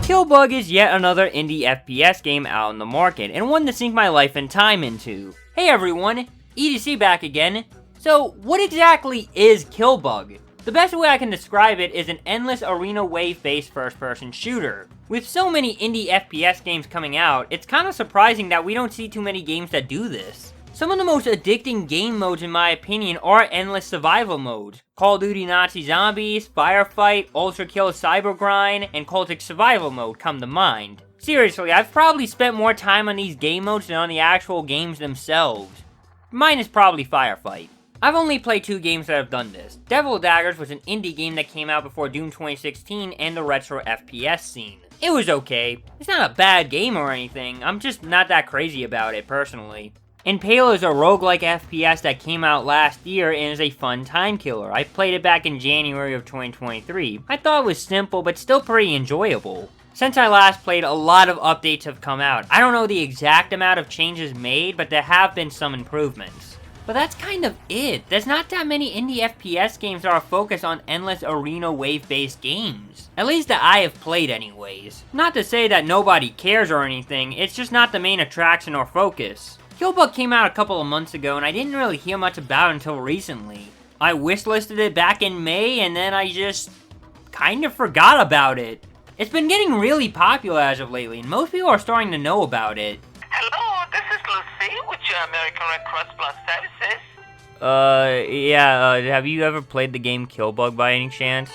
Killbug is yet another indie FPS game out in the market, and one to sink my life and time into. Hey everyone, EDC back again. So, what exactly is Killbug? The best way I can describe it is an endless arena wave-based first-person shooter. With so many indie FPS games coming out, it's kinda surprising that we don't see too many games that do this. Some of the most addicting game modes in my opinion are endless survival modes. Call of Duty Nazi Zombies, Firefight, Ultrakill Cyber Grind, and Cultist Survival Mode come to mind. Seriously, I've probably spent more time on these game modes than on the actual games themselves. Mine is probably Firefight. I've only played 2 games that have done this. Devil Daggers was an indie game that came out before Doom 2016 and the retro FPS scene. It was okay. It's not a bad game or anything, I'm just not that crazy about it personally. Impale is a roguelike FPS that came out last year and is a fun time killer. I played it back in January of 2023. I thought it was simple, but still pretty enjoyable. Since I last played, a lot of updates have come out. I don't know the exact amount of changes made, but there have been some improvements. But that's kind of it. There's not that many indie FPS games that are focused on endless arena wave-based games. At least that I have played anyways. Not to say that nobody cares or anything, it's just not the main attraction or focus. Killbug came out a couple of months ago and I didn't really hear much about it until recently. I wishlisted it back in May and then I just kind of forgot about it. It's been getting really popular as of lately and most people are starting to know about it. Hello, this is Lucy with your American Red Cross Plus services. Yeah, have you ever played the game Killbug by any chance?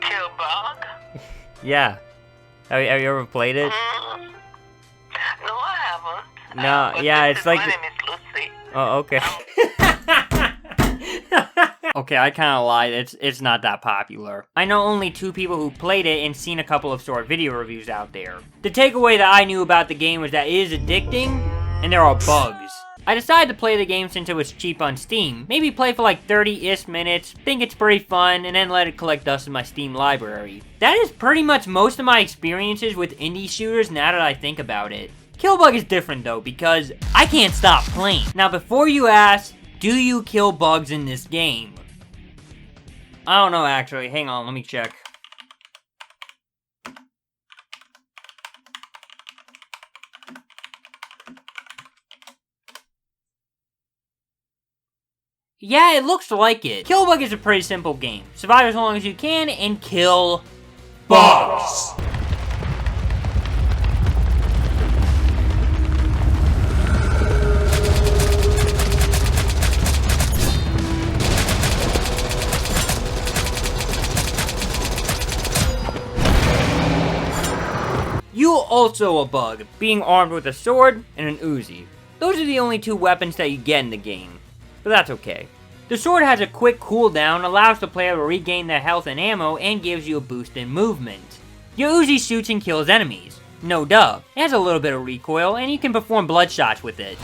Killbug? Yeah. Have you ever played it? No, I haven't. No, yeah, it's like... My name is Lucy. Oh, okay. Okay, I kinda lied, it's not that popular. I know only 2 people who played it and seen a couple of short video reviews out there. The takeaway that I knew about the game was that it is addicting, and there are bugs. I decided to play the game since it was cheap on Steam. Maybe play for like 30-ish minutes, think it's pretty fun, and then let it collect dust in my Steam library. That is pretty much most of my experiences with indie shooters now that I think about it. Killbug is different though, because I can't stop playing. Now before you ask, do you kill bugs in this game? I don't know actually, hang on, let me check. Yeah, it looks like it. Killbug is a pretty simple game. Survive as long as you can and kill bugs. You also a bug, being armed with a sword and an Uzi. Those are the only 2 weapons that you get in the game, but that's okay. The sword has a quick cooldown, allows the player to regain their health and ammo, and gives you a boost in movement. Your Uzi shoots and kills enemies. No duh. It has a little bit of recoil, and you can perform bloodshots with it.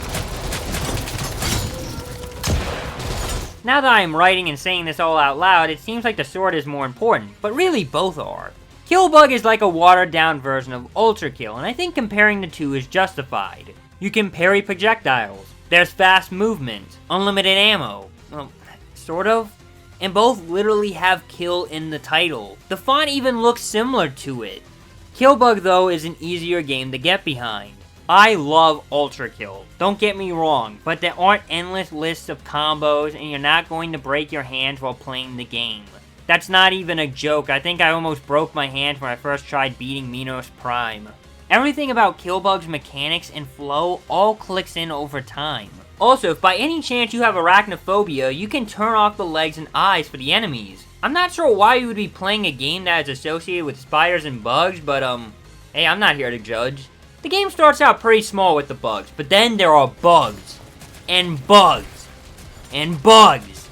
Now that I am writing and saying this all out loud, it seems like the sword is more important, but really both are. Killbug is like a watered-down version of Ultrakill, and I think comparing the 2 is justified. You can parry projectiles, there's fast movement, unlimited ammo, well, sort of, and both literally have kill in the title. The font even looks similar to it. Killbug though is an easier game to get behind. I love Ultrakill, don't get me wrong, but there aren't endless lists of combos and you're not going to break your hands while playing the game. That's not even a joke, I think I almost broke my hand when I first tried beating Minos Prime. Everything about Killbug's mechanics and flow all clicks in over time. Also, if by any chance you have arachnophobia, you can turn off the legs and eyes for the enemies. I'm not sure why you would be playing a game that is associated with spiders and bugs, but hey, I'm not here to judge. The game starts out pretty small with the bugs, but then there are bugs, and bugs, and bugs,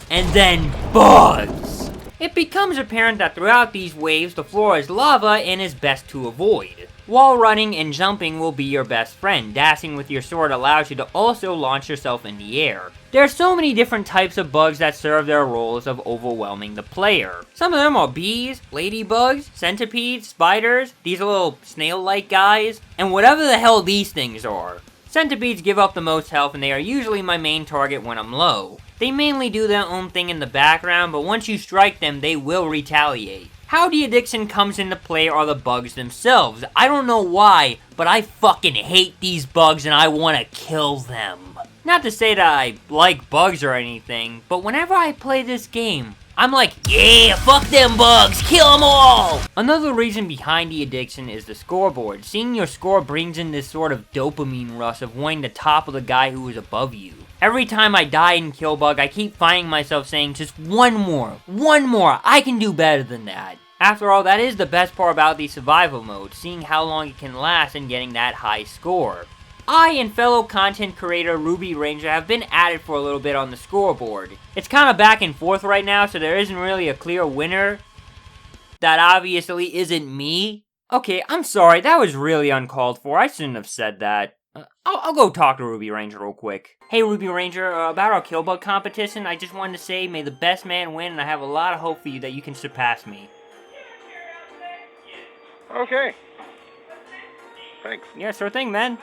and then bugs. It becomes apparent that throughout these waves, the floor is lava and is best to avoid. Wall running and jumping will be your best friend. Dashing with your sword allows you to also launch yourself in the air. There are so many different types of bugs that serve their roles of overwhelming the player. Some of them are bees, ladybugs, centipedes, spiders, these little snail-like guys, and whatever the hell these things are. Centipedes give up the most health and they are usually my main target when I'm low. They mainly do their own thing in the background, but once you strike them, they will retaliate. How the addiction comes into play are the bugs themselves. I don't know why, but I fucking hate these bugs and I want to kill them. Not to say that I like bugs or anything, but whenever I play this game, I'm like, yeah, fuck them bugs, kill them all! Another reason behind the addiction is the scoreboard. Seeing your score brings in this sort of dopamine rush of wanting the top of the guy who is above you. Every time I die in Killbug, I keep finding myself saying, just one more, I can do better than that. After all, that is the best part about the survival mode, seeing how long it can last and getting that high score. I and fellow content creator Ruby Ranger have been at it for a little bit on the scoreboard. It's kind of back and forth right now, so there isn't really a clear winner. That obviously isn't me. Okay, I'm sorry, that was really uncalled for, I shouldn't have said that. I'll go talk to Ruby Ranger real quick. Hey Ruby Ranger, about our Killbug competition, I just wanted to say, may the best man win, and I have a lot of hope for you that you can surpass me. Okay. Thanks. Yeah, sure thing, man.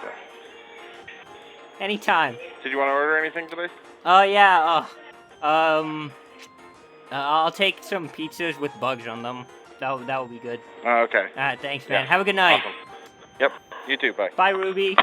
Anytime. Did you want to order anything today? Yeah, I'll take some pizzas with bugs on them. That will be good. Okay. Alright, thanks, man. Have a good night. Awesome. Yep, you too, bye. Bye, Ruby.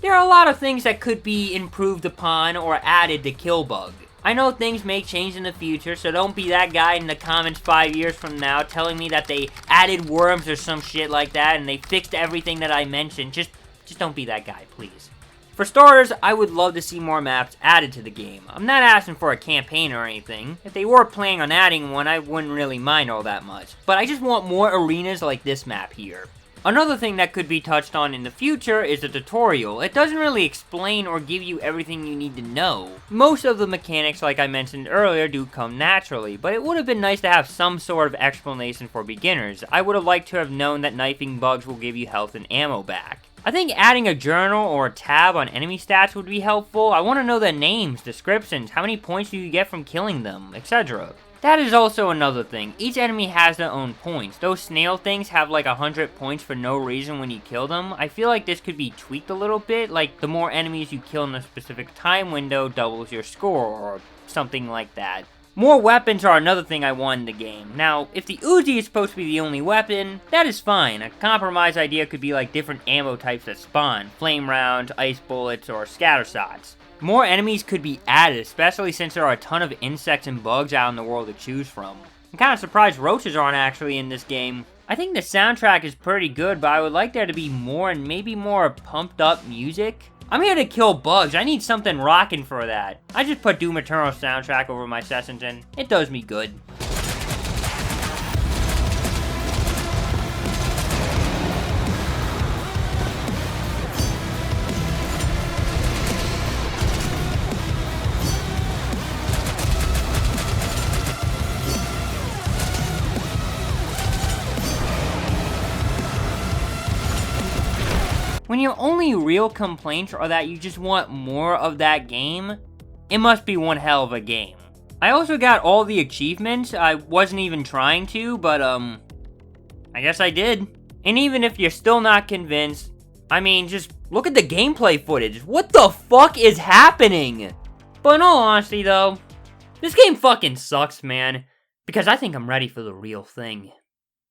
There are a lot of things that could be improved upon or added to Killbug. I know things may change in the future, so don't be that guy in the comments 5 years from now telling me that they added worms or some shit like that and they fixed everything that I mentioned. Just don't be that guy, please. For starters, I would love to see more maps added to the game. I'm not asking for a campaign or anything. If they were planning on adding one, I wouldn't really mind all that much. But I just want more arenas like this map here. Another thing that could be touched on in the future is the tutorial. It doesn't really explain or give you everything you need to know. Most of the mechanics, like I mentioned earlier, do come naturally, but it would have been nice to have some sort of explanation for beginners. I would have liked to have known that knifing bugs will give you health and ammo back. I think adding a journal or a tab on enemy stats would be helpful. I want to know their names, descriptions, how many points do you get from killing them, etc. That is also another thing. Each enemy has their own points. Those snail things have like 100 points for no reason when you kill them. I feel like this could be tweaked a little bit, like the more enemies you kill in a specific time window doubles your score, or something like that. More weapons are another thing I want in the game. Now, if the Uzi is supposed to be the only weapon, that is fine. A compromise idea could be like different ammo types that spawn, flame rounds, ice bullets, or scatter shots. More enemies could be added, especially since there are a ton of insects and bugs out in the world to choose from. I'm kind of surprised roaches aren't actually in this game. I think the soundtrack is pretty good, but I would like there to be more and maybe more pumped up music. I'm here to kill bugs, I need something rockin' for that. I just put Doom Eternal soundtrack over my sessions and it does me good. When your only real complaints are that you just want more of that game, it must be one hell of a game. I also got all the achievements. I wasn't even trying to, but I guess I did. And even if you're still not convinced, I mean, just look at the gameplay footage. What the fuck is happening? But in all honesty though, this game fucking sucks, man. Because I think I'm ready for the real thing.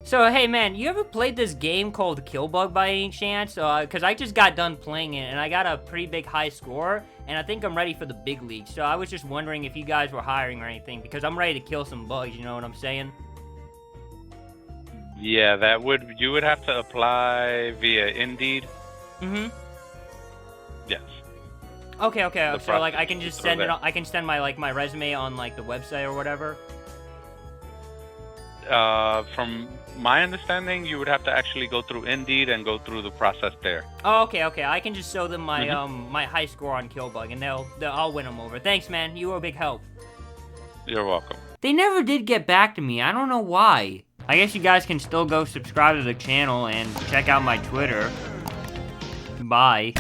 So, hey man, you ever played this game called Killbug by any chance? Because I just got done playing it, and I got a pretty big high score, and I think I'm ready for the big league. So I was just wondering if you guys were hiring or anything, because I'm ready to kill some bugs, you know what I'm saying? Yeah, you would have to apply via Indeed. Mm-hmm. Yes. Okay, so like I can just send it, I can send my resume on like the website or whatever? From my understanding, you would have to actually go through Indeed and go through the process there. Oh, okay. I can just show them my my high score on Killbug, and I'll win them over. Thanks, man. You were a big help. You're welcome. They never did get back to me. I don't know why. I guess you guys can still go subscribe to the channel and check out my Twitter. Bye.